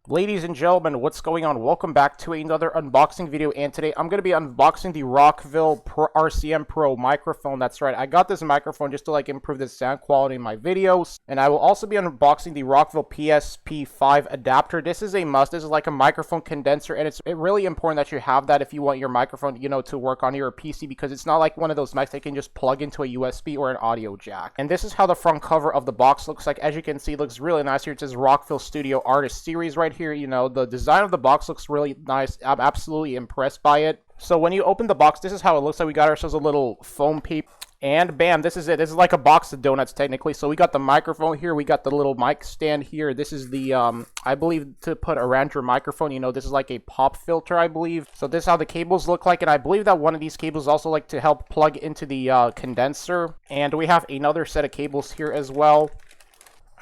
Ladies and gentlemen, what's going on? Welcome back to another unboxing video, and today I'm going to be unboxing the Rockville RCM Pro microphone. That's right, I got this microphone just to improve the sound quality in my videos, and I will also be unboxing the Rockville PSP5 adapter. This is a must. This is like a microphone condenser, and it's really important that you have that if you want your microphone, to work on your PC, because it's not like one of those mics that can just plug into a USB or an audio jack. And this is how the front cover of the box looks like. As you can see, it looks really nice here. It says Rockville Studio Artist Series right here. The design of the box looks really nice. I'm absolutely impressed by it. So when you open the box, this is how it looks like. We got ourselves a little foam paper. And bam, this is it. This is like a box of donuts, technically. So we got the microphone here. We got the little mic stand here. This is the, I believe, to put around your microphone. This is like a pop filter, I believe. So this is how the cables look like. And I believe that one of these cables also to help plug into the condenser. And we have another set of cables here as well.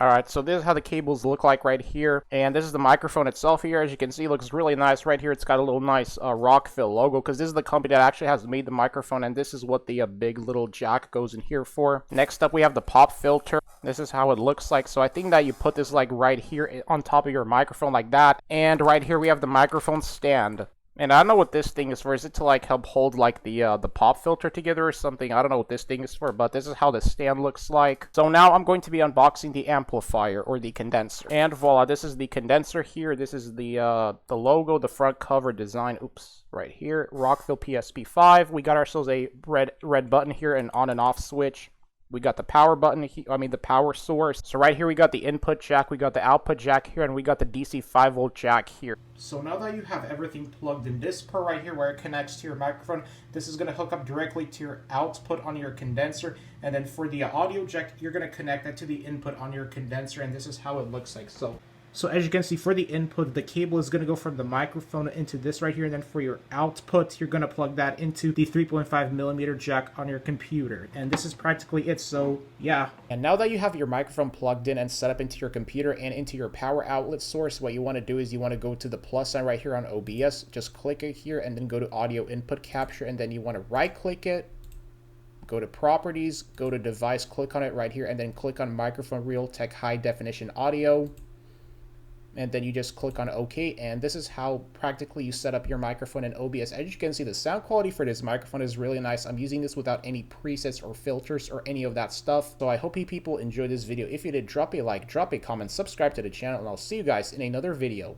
Alright, so this is how the cables look like right here, and this is the microphone itself here. As you can see, it looks really nice right here. It's got a little nice Rockville logo, because this is the company that actually has made the microphone, and this is what the big little jack goes in here for. Next up, we have the pop filter. This is how it looks like. So I think that you put this right here on top of your microphone like that, and right here we have the microphone stand. And I don't know what this thing is for. Is it to help hold the pop filter together or something? I don't know what this thing is for, but this is how the stand looks like. So now I'm going to be unboxing the amplifier or the condenser. And voila, this is the condenser here. This is the logo, the front cover design. Oops, right here, Rockville PSP5. We got ourselves a red button here, an on and off switch. We got the power button, the power source. So right here we got the input jack, we got the output jack here, and we got the DC 5-volt jack here. So now that you have everything plugged in, this part right here where it connects to your microphone, this is going to hook up directly to your output on your condenser. And then for the audio jack, you're going to connect that to the input on your condenser, and this is how it looks like. So as you can see, for the input, the cable is going to go from the microphone into this right here, and then for your output, you're going to plug that into the 3.5mm jack on your computer. And this is practically it, so yeah. And now that you have your microphone plugged in and set up into your computer and into your power outlet source, what you want to do is you want to go to the plus sign right here on OBS, just click it here, and then go to audio input capture, and then you want to right click it, go to properties, go to device, click on it right here, and then click on microphone Realtek high definition audio. And then you just click on OK, and this is how practically you set up your microphone in OBS. As you can see, the sound quality for this microphone is really nice. I'm using this without any presets or filters or any of that stuff. So I hope you people enjoyed this video. If you did, drop a like, drop a comment, subscribe to the channel, and I'll see you guys in another video.